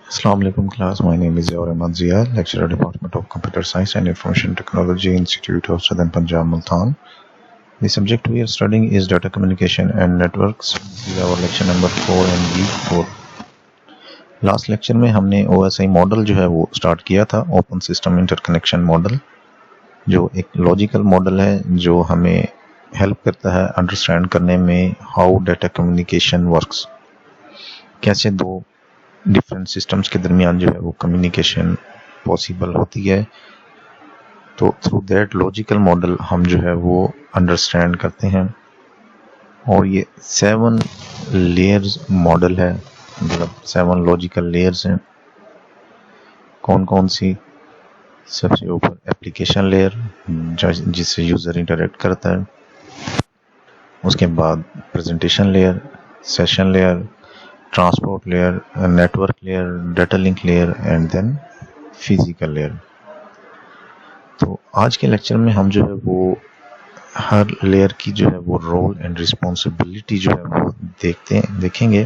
Assalamu alaikum class. My name is Yawar Ahmad Zia, lecturer Department of Computer Science and Information Technology, Institute of Southern Punjab, Multan. The subject we are studying is data communication and networks. This is our lecture number 4 and week 4. Last lecture में हमने OSI model जो है वो start किया था, open system interconnection model, जो एक logical model है जो हमें हेल्प करता है अंडरस्टैंड करने में हाउ डाटा कम्युनिकेशन वर्क्स, कैसे दो डिफरेंट सिस्टम्स के दरमियान जो है वो कम्युनिकेशन पॉसिबल होती है। तो थ्रू दैट लॉजिकल मॉडल हम जो है वो अंडरस्टैंड करते हैं। और ये 7 लेयर्स मॉडल है, मतलब 7 लॉजिकल लेयर्स हैं। कौन कौन सी? सबसे ऊपर एप्लीकेशन लेयर जिससे यूज़र इंटरेक्ट करता है, उसके बाद presentation layer, session layer, transport layer, network layer, data link layer and then physical layer. तो आज के लेक्चर में हम जो है वो हर लेयर की जो है वो रोल एंड रिस्पॉन्सिबिलिटी जो है वो देखेंगे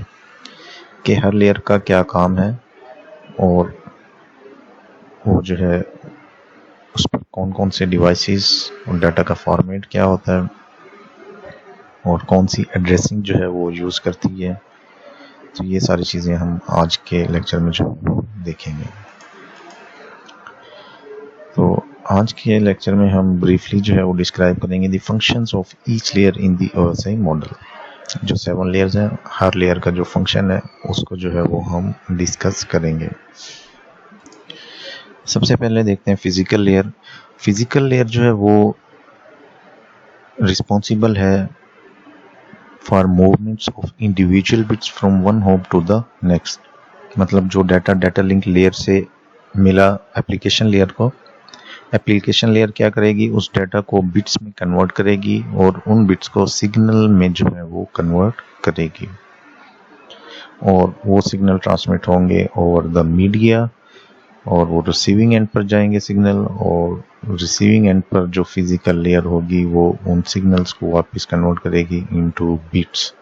कि हर लेयर का क्या काम है और वो जो है उस पर कौन कौन से डिवाइसेस और डाटा का फॉर्मेट क्या होता है और कौन सी एड्रेसिंग जो है वो यूज़ करती है। तो ये सारी चीज़ें हम आज के लेक्चर में जो है वो देखेंगे। तो आज के लेक्चर में हम ब्रीफली जो है वो डिस्क्राइब करेंगे the functions of each layer in the OSI model. जो 7 लेयर्स हैं, हर लेयर का जो फंक्शन है उसको जो है वो हम डिस्कस करेंगे। सबसे पहले देखते हैं फिजिकल लेयर। फिजिकल लेयर जो है वो रिस्पॉन्सिबल है for movements of individual bits from one hop to the next. मतलब जो डाटा लिंक लेयर से मिला एप्लीकेशन लेयर को, एप्लीकेशन लेयर क्या करेगी, उस डाटा को बिट्स में कन्वर्ट करेगी और उन बिट्स को सिग्नल में जो है वो कन्वर्ट करेगी और वो सिग्नल ट्रांसमिट होंगे ओवर द मीडिया और वो रिसीविंग एंड पर जाएंगे सिग्नल, और रिसीविंग एंड पर जो फिजिकल लेयर होगी वो उन सिग्नल्स को वापस कन्वर्ट करेगी इनटू बिट्स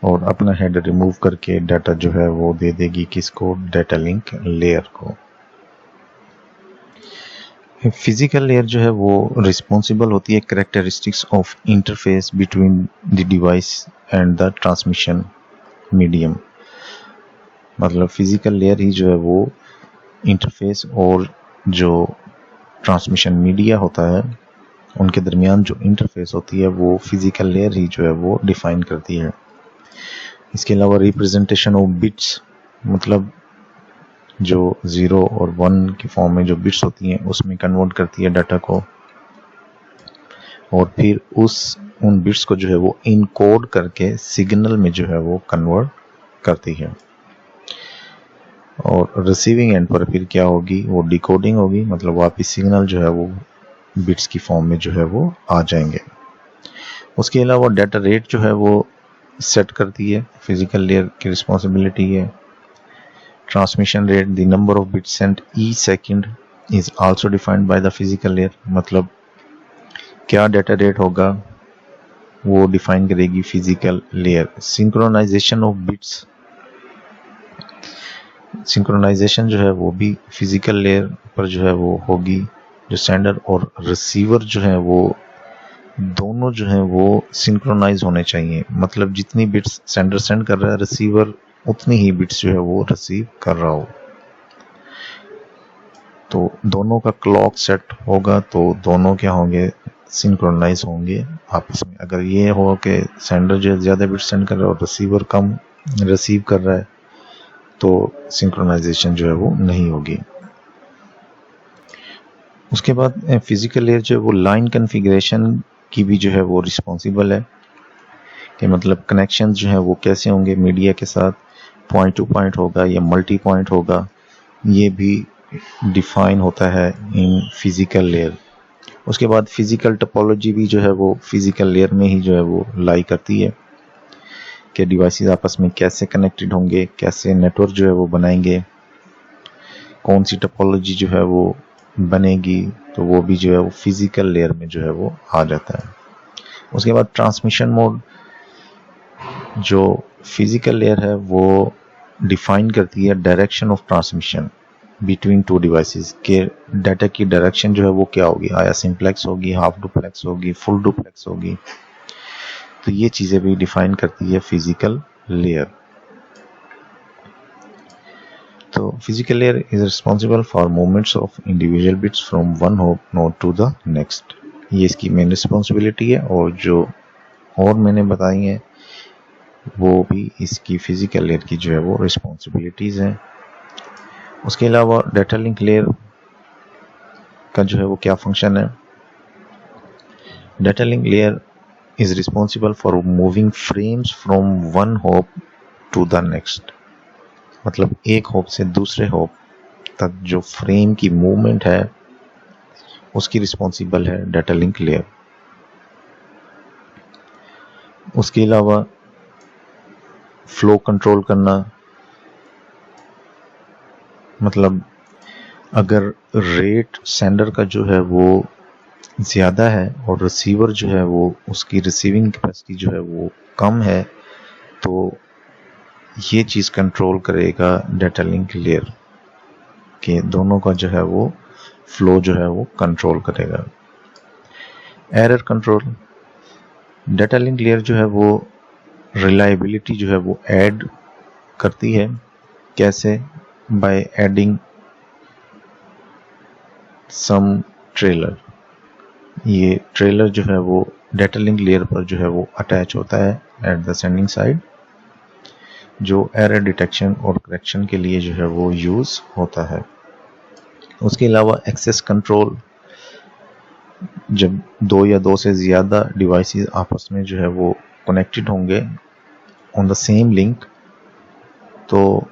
और अपना हेडर रिमूव करके डाटा जो है वो दे देगी किसको, डाटा लिंक लेयर को। फिजिकल लेयर जो है वो रिस्पॉन्सिबल होती है characteristics of interface between the device and the transmission medium. मतलब फिजिकल लेयर ही जो है वो इंटरफेस और जो ट्रांसमिशन मीडिया होता है उनके दरमियान जो इंटरफेस होती है वो फिजिकल लेयर ही जो है वो डिफाइन करती है। इसके अलावा रिप्रेजेंटेशन ऑफ बिट्स, मतलब जो 0 और 1 की फॉर्म में जो बिट्स होती हैं उसमें कन्वर्ट करती है डाटा को और फिर उन बिट्स को जो है वो इनकोड करके सिग्नल में जो है वो कन्वर्ट करती है। और रिसीविंग एंड पर फिर क्या होगी, वो डिकोडिंग होगी, मतलब वापस सिग्नल जो है वो बिट्स की फॉर्म में जो है वो आ जाएंगे। उसके अलावा डाटा रेट जो है वो सेट करती है, फिजिकल लेयर की रिस्पॉन्सिबिलिटी है। Transmission rate, the number of bits sent each second is also defined by the physical layer. मतलब क्या डाटा रेट होगा वो डिफाइन करेगी physical layer. Synchronization of bits, synchronization जो है वो भी फिजिकल लेयर पर जो है वो होगी। जो सेंडर और रिसीवर जो है वो दोनों जो है वो सिंक्रोनाइज होने चाहिए, मतलब जितनी बिट्स सेंडर सेंड कर रहा है रिसीवर उतनी ही बिट्स जो है वो रिसीव कर रहा हो। तो दोनों का क्लॉक सेट होगा तो दोनों क्या होंगे, सिंक्रोनाइज होंगे आपस में। अगर ये हो कि सेंडर जो है ज़्यादा बिट्स सेंड कर रहा है और रिसीवर कम रिसीव कर रहा है तो सिंक्रोनाइजेशन जो है वो नहीं होगी। उसके बाद फिजिकल लेयर जो है वो लाइन कॉन्फ़िगरेशन की भी जो है वो रिस्पॉन्सिबल है कि मतलब कनेक्शन जो है वो कैसे होंगे मीडिया के साथ, पॉइंट टू पॉइंट होगा या मल्टी पॉइंट होगा, ये भी डिफाइन होता है इन फिजिकल लेयर। उसके बाद फिजिकल टोपोलॉजी भी जो है वो फिजिकल लेयर में ही जो है वो लाई करती है कि डिवाइसेस आपस में कैसे कनेक्टेड होंगे, कैसे नेटवर्क जो है वो बनाएंगे, कौन सी टोपोलॉजी जो है वो बनेगी, तो वो भी जो है वो फिजिकल लेयर में जो है वो आ जाता है। उसके बाद ट्रांसमिशन मोड, जो फिजिकल लेयर है वो डिफाइन करती है direction of transmission between two devices के डाटा की डायरेक्शन जो है वो क्या होगी, आया सिंप्लेक्स होगी, हाफ डुप्लेक्स होगी, फुल डुप्लेक्स होगी। तो ये चीज़ें भी डिफाइन करती है फिजिकल लेयर। तो physical layer is responsible for movements of individual bits from one hop node to the next. ये इसकी मेन रिस्पॉन्सिबिलिटी है, और जो और मैंने बताई हैं वो भी इसकी फिजिकल लेयर की जो है वो रिस्पॉन्सिबिलिटीज़ हैं। उसके अलावा डाटा लिंक लेयर का जो है वो क्या फंक्शन है। Data link layer is responsible for moving frames from one hop to the next. मतलब एक होप से दूसरे होप तक जो फ्रेम की मूवमेंट है उसकी रिस्पॉन्सिबल है डाटा लिंक लेयर। उसके अलावा फ्लो कंट्रोल करना, मतलब अगर रेट सेंडर का जो है वो ज़्यादा है और रिसीवर जो है वो उसकी रिसीविंग कैपेसिटी जो है वो कम है, तो ये चीज़ कंट्रोल करेगा डाटा लिंक लेयर के दोनों का जो है वो फ्लो जो है वो कंट्रोल करेगा। Error control, data link layer जो है वो रिलायबिलिटी जो है वो ऐड करती है। कैसे? By adding some trailer. ये ट्रेलर जो है वो डाटा लिंक लेयर पर जो है वो अटैच होता है एट द सेंडिंग साइड, जो एरर डिटेक्शन और करेक्शन के लिए जो है वो यूज़ होता है। उसके अलावा एक्सेस कंट्रोल, जब दो या दो से ज़्यादा डिवाइसेस आपस में जो है वो कनेक्टेड होंगे ऑन द सेम लिंक, तो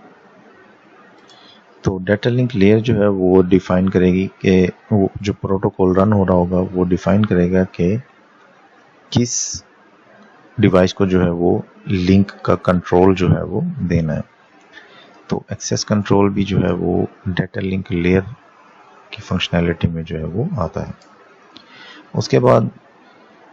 डाटा लिंक लेयर जो है वो डिफाइन करेगी कि वो जो प्रोटोकॉल रन हो रहा होगा वो डिफाइन करेगा कि किस डिवाइस को जो है वो लिंक का कंट्रोल जो है वो देना है। तो एक्सेस कंट्रोल भी जो है वो डाटा लिंक लेयर की फंक्शनैलिटी में जो है वो आता है। उसके बाद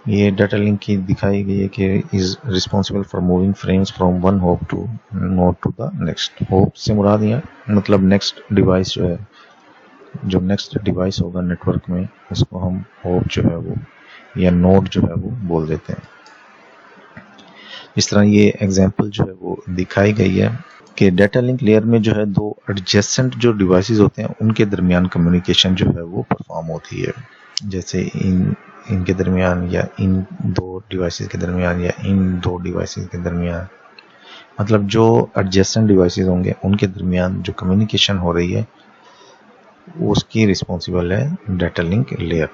ये डाटा लिंक की दिखाई गई है कि is responsible for moving frames from one hop to node to the next. Hop से मुराद यहाँ मतलब नेक्स्ट डिवाइस जो है, जो नेक्स्ट डिवाइस होगा नेटवर्क में उसको हम होप जो है वो या नोड जो है वो बोल देते हैं। इस तरह ये एग्जांपल जो है वो दिखाई गई है कि डाटा लिंक लेयर में जो है दो एडजेसेंट जो डिवाइसेस होते हैं उनके दरमियान कम्युनिकेशन जो है वो परफॉर्म होती है। जैसे इनके दरमियान या इन दो डिवाइसेस के दरमियान या इन दो डिवाइसेस के दरमियान, मतलब जो एडजेसेंट डिवाइसेस होंगे उनके दरमियान जो कम्युनिकेशन हो रही है उसकी रिस्पॉन्सिबल है डाटा लिंक लेयर।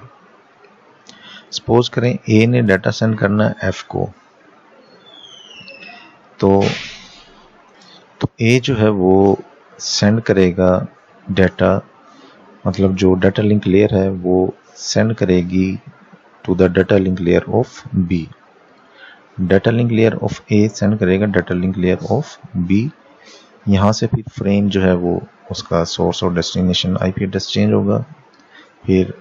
सपोज करें ए ने डाटा सेंड करना है एफ को, तो ए जो है वो सेंड करेगा डाटा, मतलब जो डाटा लिंक लेयर है वो सेंड करेगी to the data link layer of B. Data link layer of A send करेगा data link layer of B. यहाँ से फिर फ्रेम जो है वो उसका सोर्स और डेस्टिनेशन आईपी एड्रेस चेंज होगा। फिर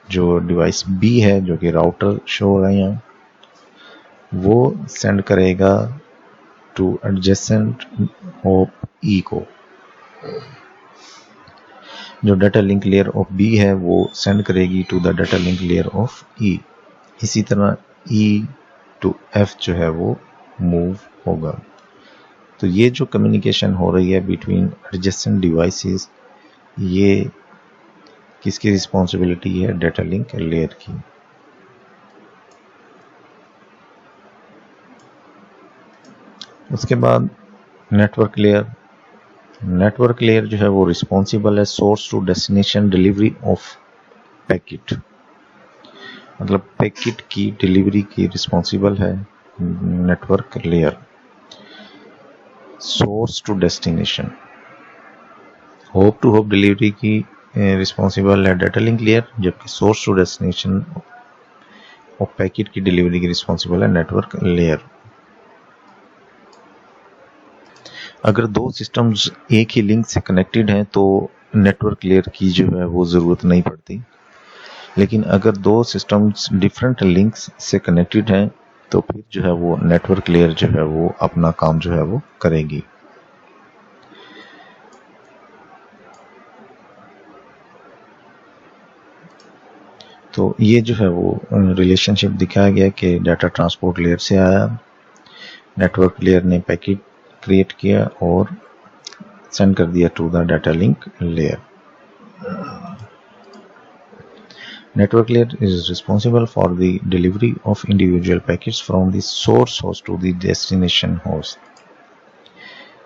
जो डिवाइस बी है जो कि राउटर शो हो रहा है यहाँ, वो सेंड करेगा टू एडजेसेंट ऑफ ई को। जो data link layer of B है वो सेंड करेगी to the data link layer of E. इसी तरह ई टू एफ जो है वो मूव होगा। तो ये जो कम्युनिकेशन हो रही है बिटवीन एडजेसेंट डिवाइसेस, ये किसकी रिस्पॉन्सिबिलिटी है? डाटा लिंक लेयर की। उसके बाद नेटवर्क लेयर। नेटवर्क लेयर जो है वो रिस्पॉन्सिबल है source to destination delivery of packet, मतलब पैकेट की डिलीवरी की रिस्पॉन्सिबल है network layer. Source to destination, hop to hop delivery की रिस्पॉन्सिबल है डाटा लिंक लेयर, जबकि source to destination of packet की डिलीवरी की रिस्पॉन्सिबल है नेटवर्क लेयर। अगर दो सिस्टम्स एक ही लिंक से कनेक्टेड हैं तो नेटवर्क लेयर की जो है वो ज़रूरत नहीं पड़ती, लेकिन अगर दो सिस्टम्स डिफरेंट लिंक्स से कनेक्टेड हैं तो फिर जो है वो नेटवर्क लेयर जो है वो अपना काम जो है वो करेगी। तो ये जो है वो रिलेशनशिप दिखाया गया कि डाटा ट्रांसपोर्ट लेयर से आया, नेटवर्क लेयर ने पैकेट क्रिएट किया और सेंड कर दिया to the data link layer. Network layer is responsible for the delivery of individual packets from the source host to the destination host.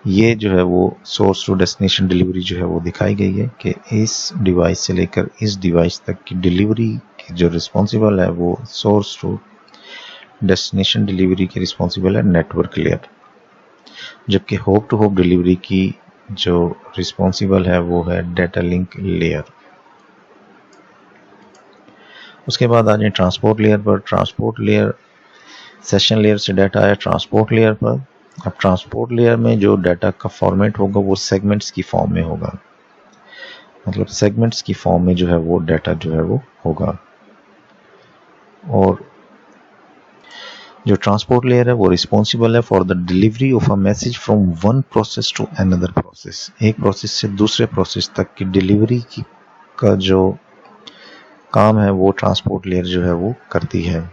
ये जो है वो सोर्स टू डेस्टिनेशन डिलीवरी जो है वो दिखाई गई है कि इस डिवाइस से लेकर इस डिवाइस तक की डिलीवरी की जो रिस्पॉन्सिबल है वो सोर्स टू डेस्टिनेशन डिलीवरी की रिस्पॉन्सिबल है नेटवर्क लेयर, जबकि होप टू होप डिलीवरी की जो रिस्पॉन्सिबल है वो है डाटा लिंक लेयर. उसके बाद आ जाए ट्रांसपोर्ट लेयर पर. ट्रांसपोर्ट लेयर सेशन लेयर से डाटा आया ट्रांसपोर्ट लेयर पर. अब ट्रांसपोर्ट लेयर में जो डाटा का फॉर्मेट होगा वो सेगमेंट्स की फॉर्म में होगा, मतलब सेगमेंट्स की फॉर्म में जो है वो डाटा जो है वो होगा. और जो ट्रांसपोर्ट लेयर है वो रिस्पॉन्सिबल है for the delivery of a message from one process to another process. एक प्रोसेस से दूसरे प्रोसेस तक की डिलीवरी का जो काम है वो ट्रांसपोर्ट लेयर जो है वो करती है.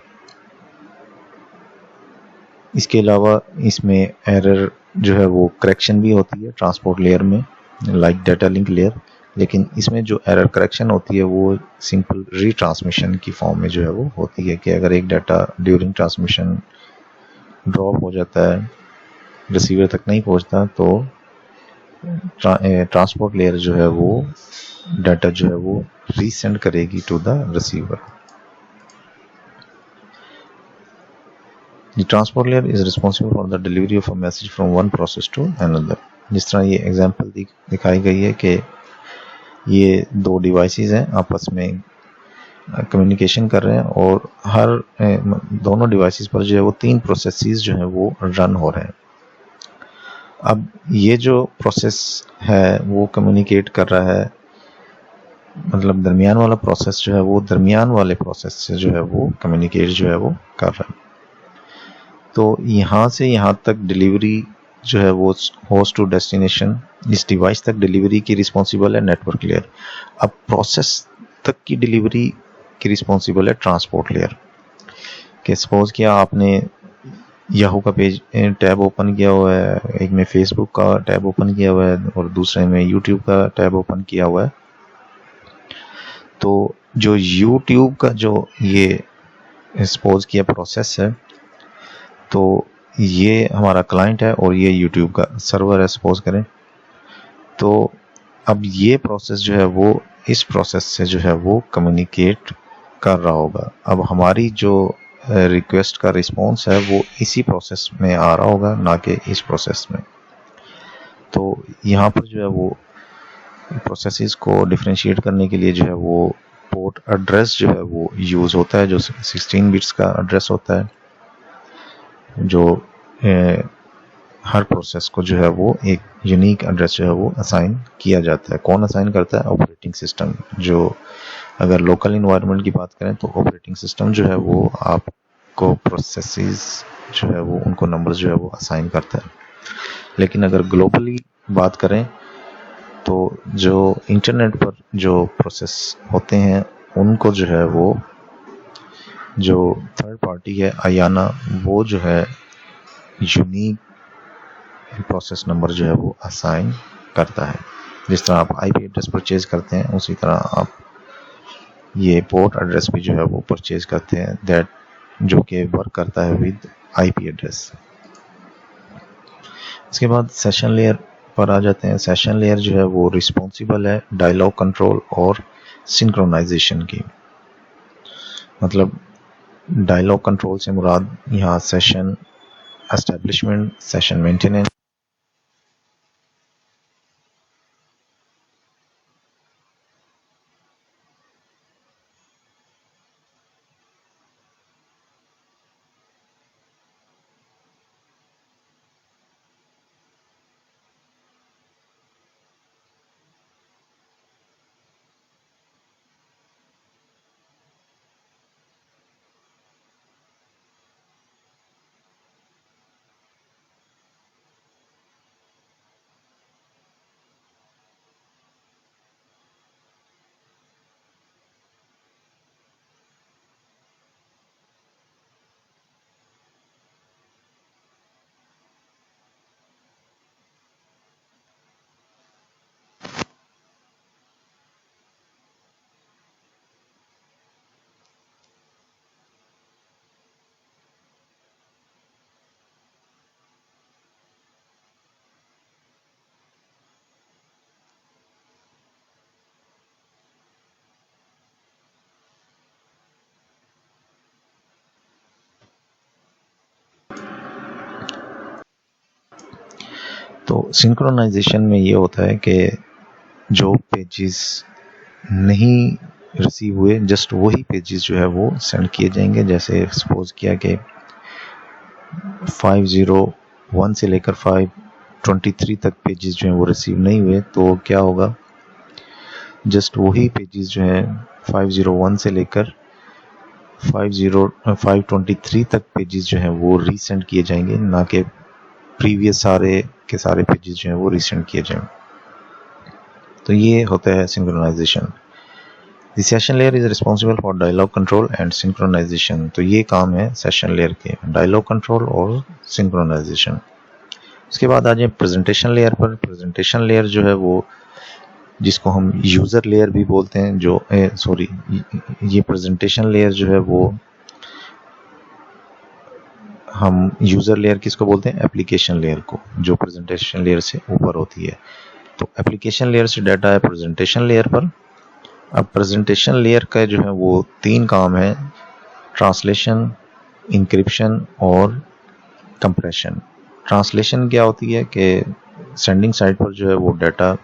इसके अलावा इसमें एरर जो है वो करेक्शन भी होती है ट्रांसपोर्ट लेयर में, लाइक डाटा लिंक लेयर. लेकिन इसमें जो एरर करेक्शन होती है वो सिंपल रीट्रांसमिशन की फॉर्म में जो है वो होती है कि अगर एक डाटा ड्यूरिंग ट्रांसमिशन ड्रॉप हो जाता है, रिसीवर तक नहीं पहुंचता, तो ट्रांसपोर्ट लेयर जो है वो डाटा जो है वो रीसेंड करेगी to the receiver. The transport layer is responsible for the delivery of a message from one process to another. जिस तरह ये एग्जांपल दिखाई गई है कि ये दो डिवाइसेस हैं, आपस में कम्युनिकेशन कर रहे हैं और हर दोनों डिवाइसेस पर जो है वो 3 प्रोसेसेस जो है वो रन हो रहे हैं. अब ये जो प्रोसेस है वो कम्युनिकेट कर रहा है, मतलब दरमियान वाला प्रोसेस जो है वो दरमियान वाले प्रोसेस से जो है वो कम्युनिकेट जो है वो कर रहा है. तो यहाँ से यहाँ तक डिलीवरी जो है वो होस्ट टू डेस्टिनेशन, इस डिवाइस तक डिलीवरी की रिस्पॉन्सिबल है नेटवर्क लेयर. अब प्रोसेस तक की डिलीवरी की रिस्पॉन्सिबल है ट्रांसपोर्ट लेयर. कि सपोज किया आपने याहू का पेज टैब ओपन किया हुआ है, एक में फेसबुक का टैब ओपन किया हुआ है और दूसरे में यूट्यूब का टैब ओपन किया हुआ है. तो जो यूट्यूब का जो ये सपोज किया प्रोसेस है, तो ये हमारा क्लाइंट है और ये यूट्यूब का सर्वर है सपोज करें. तो अब ये प्रोसेस जो है वो इस प्रोसेस से जो है वो कम्युनिकेट कर रहा होगा. अब हमारी जो रिक्वेस्ट का रिस्पॉन्स है वो इसी प्रोसेस में आ रहा होगा, ना कि इस प्रोसेस में. तो यहाँ पर जो है वो प्रोसेसेस को डिफरेंशिएट करने के लिए जो है वो पोर्ट एड्रेस जो है वो यूज़ होता है, जो 16 बिट्स का एड्रेस होता है, जो हर प्रोसेस को जो है वो एक यूनिक एड्रेस जो है वो असाइन किया जाता है. कौन असाइन करता है? Operating system. जो अगर लोकल इन्वायरमेंट की बात करें तो ऑपरेटिंग सिस्टम जो है वो आपको प्रोसेसेस जो है वो उनको नंबर्स जो है वो असाइन करता है. लेकिन अगर ग्लोबली बात करें तो जो इंटरनेट पर जो प्रोसेस होते हैं उनको जो है वो जो थर्ड पार्टी है आयाना, वो जो है यूनिक प्रोसेस नंबर जो है वो असाइन करता है. जिस तरह आप आईपी एड्रेस परचेज करते हैं उसी तरह आप ये पोर्ट एड्रेस भी जो है वो परचेज करते हैं, दैट जो कि वर्क करता है विद आईपी एड्रेस. इसके बाद सेशन लेयर पर आ जाते हैं. सेशन लेयर जो है वो रिस्पॉन्सिबल है डायलॉग कंट्रोल और सिंक्रोनाइजेशन की. मतलब डायलॉग कंट्रोल से मुराद यहाँ सेशन एस्टेब्लिशमेंट, सेशन मेंटेनेंस, तो सिंक्रोनाइजेशन में ये होता है कि जो पेजेस नहीं रिसीव हुए, जस्ट वही पेजेस जो है वो सेंड किए जाएंगे। जैसे सपोज किया कि 501 से लेकर 523 तक पेजेस जो हैं वो रिसीव नहीं हुए, तो क्या होगा, जस्ट वही पेजेस जो हैं 501 से लेकर 523 तक पेजेस जो हैं वो रीसेंड किए जाएंगे, ना कि प्रीवियस सारे के सारे पेजेस जो हैं वो रीसेंड किए जाएंगे। तो ये होता है synchronization. The session layer is responsible for dialogue control and synchronization. तो ये काम है सेशन लेयर के, डायलॉग कंट्रोल और सिंक्रोनाइजेशन। उसके बाद आ जाए प्रेजेंटेशन लेयर पर। प्रेजेंटेशन लेयर जो है वो, जिसको हम यूज़र लेयर भी बोलते हैं, ये प्रेजेंटेशन लेयर जो है वो हम यूज़र लेयर किसको बोलते हैं, एप्लीकेशन लेयर को, जो प्रेजेंटेशन लेयर से ऊपर होती है। तो एप्लीकेशन लेयर से डाटा है प्रेजेंटेशन लेयर पर। अब प्रेजेंटेशन लेयर का जो है वो 3 काम है, ट्रांसलेशन, इंक्रिप्शन और कंप्रेशन। ट्रांसलेशन क्या होती है कि सेंडिंग साइड पर जो है वो डाटा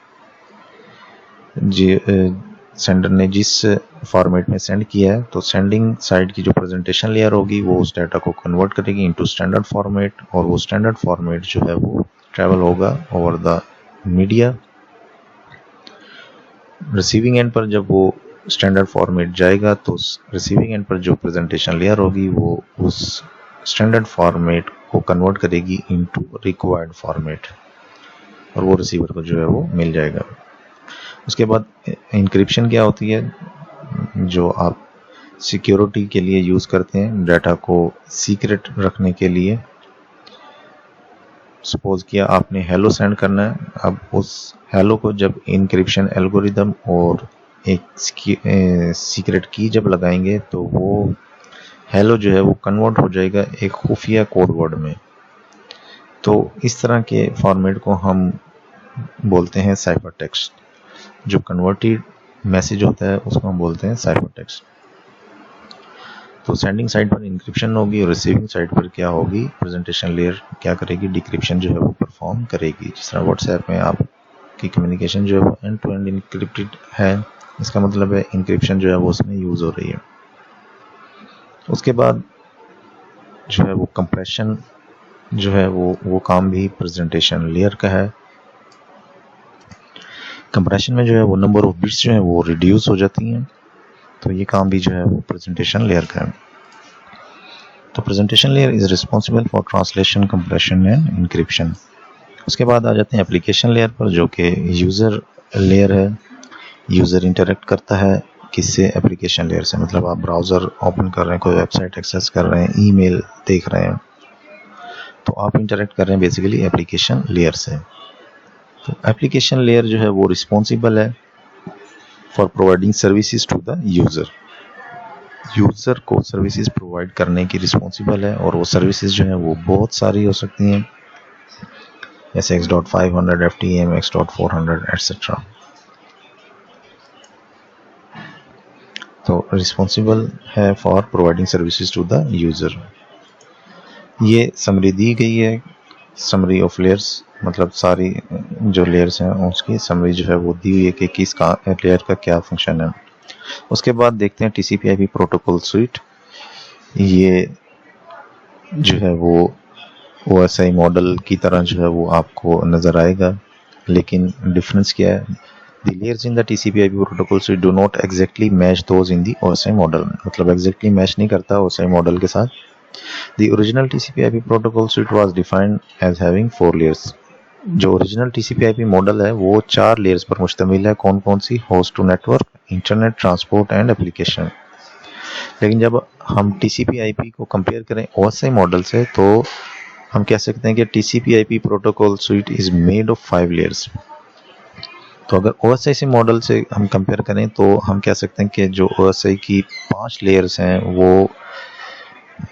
सेंडर ने जिस फॉर्मेट में सेंड किया है, तो सेंडिंग साइड की जो प्रेजेंटेशन लेयर होगी वो उस डाटा को कन्वर्ट करेगी इनटू स्टैंडर्ड फॉर्मेट, और वो स्टैंडर्ड फॉर्मेट जो है वो ट्रैवल होगा over the media. Receiving end पर जब वो स्टैंडर्ड फॉर्मेट जाएगा तो रिसीविंग एंड पर जो प्रेजेंटेशन लेयर होगी वो उस स्टैंडर्ड फॉर्मेट को कन्वर्ट करेगी इनटू रिक्वायर्ड फॉर्मेट, और वो रिसीवर को जो है वो मिल जाएगा। उसके बाद इंक्रिप्शन क्या होती है, जो आप सिक्योरिटी के लिए यूज़ करते हैं, डाटा को सीक्रेट रखने के लिए। सपोज किया आपने हेलो सेंड करना है, अब उस हेलो को जब इंक्रिप्शन एल्गोरिदम और एक सीक्रेट की जब लगाएंगे तो वो हेलो जो है वो कन्वर्ट हो जाएगा एक खुफिया कोड वर्ड में। तो इस तरह के फॉर्मेट को हम बोलते हैं साइफर टेक्स्ट। जो कन्वर्टेड मैसेज होता है उसको हम बोलते हैं साइफर टेक्स्ट। तो सेंडिंग साइड पर इंक्रिप्शन होगी और रिसीविंग साइड पर क्या होगी, प्रेजेंटेशन लेयर क्या करेगी, डिक्रिप्शन जो है वो परफॉर्म करेगी। जिस तरह व्हाट्सएप में आपकी कम्युनिकेशन जो है वो एंड टू एंड इंक्रिप्टेड है, इसका मतलब है इंक्रिप्शन जो है वो उसमें यूज़ हो रही है। उसके बाद जो है वो कंप्रेशन जो है वो काम भी प्रेजेंटेशन लेयर का है। कंप्रेशन में जो है वो नंबर ऑफ बिट्स जो है वो रिड्यूस हो जाती हैं, तो ये काम भी जो है वो प्रेजेंटेशन लेयर का है। तो presentation layer is responsible for translation, compression and encryption. उसके बाद आ जाते हैं एप्लीकेशन लेयर पर, जो कि यूज़र लेयर है। यूज़र इंटरेक्ट करता है किससे, एप्लीकेशन लेयर से। मतलब आप ब्राउज़र ओपन कर रहे हैं, कोई वेबसाइट एक्सेस कर रहे हैं, ईमेल देख रहे हैं, तो आप इंटरेक्ट कर रहे हैं बेसिकली एप्लीकेशन लेयर से। तो एप्लीकेशन लेयर जो है वो रिस्पॉन्सिबल है for providing services to the user. User को सर्विसेज प्रोवाइड करने की रिस्पॉन्सिबल है, और वो सर्विसेज जो हैं वो बहुत सारी हो सकती हैं, जैसे X.500, FTM, X.400 एट्सेट्रा। तो रिस्पॉन्सिबल है for providing services to the user. ये समरी दी गई है, समरी ऑफ लेयर्स, मतलब सारी जो लेयर्स हैं उसकी समरी जो है वो दी हुई है कि किस का लेयर का क्या फंक्शन है। उसके बाद देखते हैं TCP/IP प्रोटोकॉल स्विट। ये जो है वो OSI मॉडल की तरह जो है वो आपको नज़र आएगा, लेकिन डिफरेंस क्या है, the layers in the TCP/IP protocol sweet do not exactly match those in the OSI model. मतलब एग्जैक्टली मैच नहीं करता OSI मॉडल के साथ। The original TCP/IP protocol suite was defined as having 4 layers. जो original TCP/IP model है वो 4 layers पर मुश्तमिल है। कौन कौन सी, host to network, internet, transport and application. लेकिन जब हम TCP/IP को कंपेयर करें OSI मॉडल से, तो हम कह सकते हैं कि TCP/IP protocol suite is made of 5 layers. तो अगर OSI से मॉडल से हम कंपेयर करें तो हम कह सकते हैं कि जो OSI की 5 लेयर्स हैं वो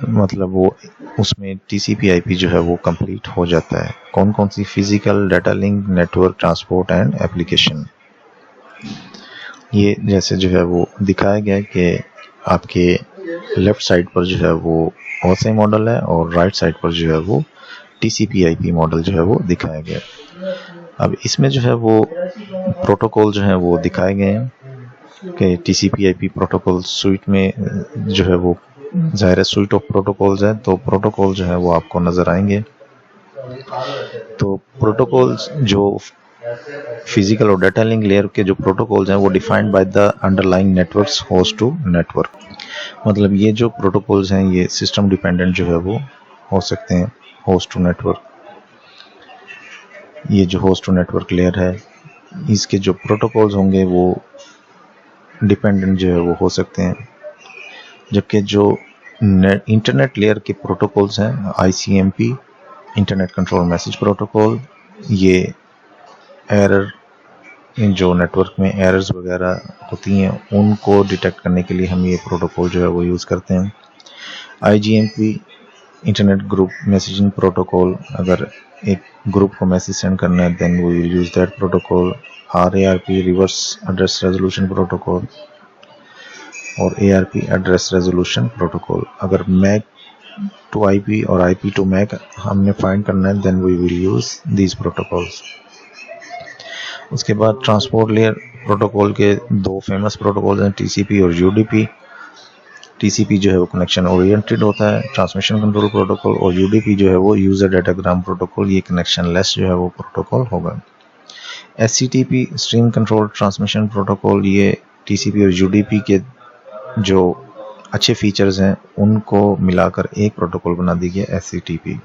मतलब वो उसमें TCP/IP जो है वो कंप्लीट हो जाता है। कौन कौन सी, physical, data link, network, transport and application. ये जैसे जो है वो दिखाया गया है कि आपके लेफ्ट साइड पर जो है वो OSI मॉडल है और राइट साइड पर जो है वो TCP/IP मॉडल जो है वो दिखाया गया है। अब इसमें जो है वो प्रोटोकॉल जो है वो दिखाए गए हैं कि TCP/IP प्रोटोकॉल स्वीट में जो है वो ज़ाहिर है स्वीट ऑफ प्रोटोकॉल्स है, तो प्रोटोकॉल जो है वो आपको नज़र आएंगे। तो प्रोटोकॉल्स जो फिजिकल और डाटा लिंक लेयर के जो प्रोटोकॉल्स हैं वो defined by the underlying networks host to network. मतलब ये जो प्रोटोकॉल्स हैं ये सिस्टम डिपेंडेंट जो है वो हो सकते हैं होस्ट टू नेटवर्क। ये जो होस्ट टू नेटवर्क लेयर है इसके जो प्रोटोकॉल्स होंगे वो डिपेंडेंट जो है वो हो सकते हैं, जबकि जो इंटरनेट लेयर के प्रोटोकॉल्स हैं ICMP internet control message protocol, ये एरर जो नेटवर्क में एरर्स वगैरह होती हैं उनको डिटेक्ट करने के लिए हम ये प्रोटोकॉल जो है वो यूज़ करते हैं। IGMP internet group messaging protocol, अगर एक ग्रुप को मैसेज सेंड करना है then we will use that protocol. RARP reverse address resolution protocol और ARP एड्रेस रेजोल्यूशन प्रोटोकॉल। अगर मैक टू IP और IP टू मैक हमने फाइंड करना है then we will use these protocols. उसके बाद ट्रांसपोर्ट लेयर प्रोटोकॉल के दो फेमस प्रोटोकॉल हैं TCP और UDP। TCP जो है वो कनेक्शन ओरिएंटेड होता है ट्रांसमिशन कंट्रोल प्रोटोकॉल, और UDP जो है वो यूज़र डाटाग्राम प्रोटोकॉल, ये कनेक्शन लेस जो है वो प्रोटोकॉल होगा। SCTP stream control transmission protocol, ये TCP और UDP के जो अच्छे फीचर्स हैं उनको मिलाकर एक प्रोटोकॉल बना दी गया SCTP।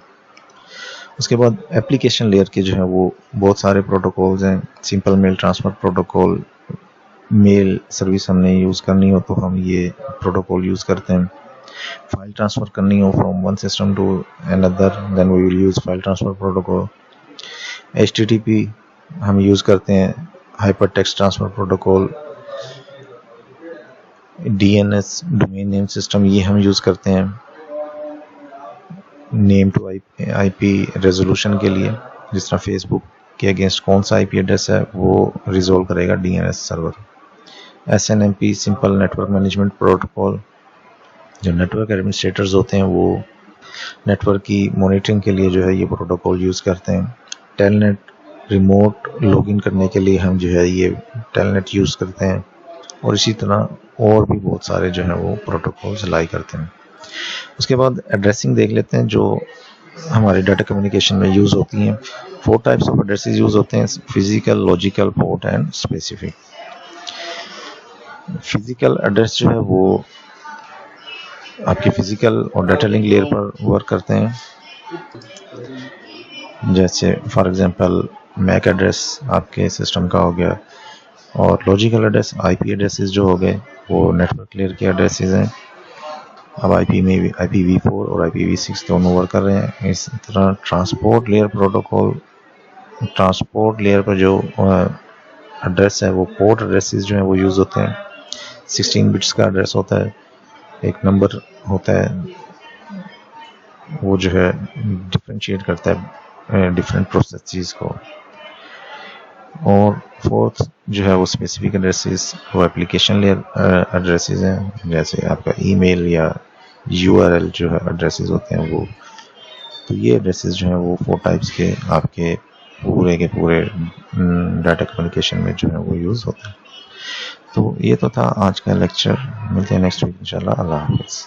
उसके बाद एप्लीकेशन लेयर के जो है वो बहुत सारे प्रोटोकॉल्स हैं। Simple mail transfer protocol, mail service हमने यूज़ करनी हो तो हम ये प्रोटोकॉल यूज़ करते हैं। फाइल ट्रांसफ़र करनी हो from one system to another then we will use file transfer protocol. HTTP हम यूज़ करते हैं hyper text transfer protocol. DNS domain name system, ये हम यूज़ करते हैं नेम टू IP रेजोल्यूशन के लिए, जिस तरह फेसबुक के अगेंस्ट कौन सा IP एड्रेस है वो रिजोल्व करेगा DNS server. SNMP simple network management protocol, जो नेटवर्क एडमिनिस्ट्रेटर्स होते हैं वो नेटवर्क की मॉनिटरिंग के लिए जो है ये प्रोटोकॉल यूज़ करते हैं। टेलनेट रिमोट लॉगिन करने के लिए हम जो है ये टेलनेट यूज़ करते हैं, और इसी तरह और भी बहुत सारे जो है वो प्रोटोकॉल्स लाई करते हैं। उसके बाद एड्रेसिंग देख लेते हैं जो हमारे डाटा कम्युनिकेशन में यूज़ होती हैं। 4 टाइप्स ऑफ एड्रेसेस यूज़ होते हैं, physical, logical, port and specific. Physical address जो है वो आपके फिजिकल और डाटा लिंक लेयर पर वर्क करते हैं, जैसे फॉर एग्जांपल मैक एड्रेस आपके सिस्टम का हो गया, और लॉजिकल एड्रेस IP एड्रेसेस जो हो गए वो नेटवर्क लेयर के एड्रेसेस हैं। अब IP में भी IPv4 और IPv6 दोनों वर्क कर रहे हैं। इस तरह transport layer protocol, transport layer पर जो एड्रेस है वो पोर्ट एड्रेसेस जो हैं वो यूज़ होते हैं। 16 बिट्स का एड्रेस होता है, एक नंबर होता है वो जो है डिफरेंशिएट करता है डिफरेंट प्रोसेसेस को। और फोर्थ जो है वो स्पेसिफिक एड्रेसेस, वो एप्लीकेशन लेयर एड्रेसेस हैं, जैसे आपका ईमेल या URL जो है एड्रेसेस होते हैं वो। तो ये एड्रेसेस जो हैं वो 4 टाइप्स के आपके पूरे के पूरे डाटा कम्युनिकेशन में जो है वो यूज़ होते हैं। तो ये तो था आज का लेक्चर, मिलते हैं नेक्स्ट वीक इंशाल्लाह। अल्लाह हाफ़िज़।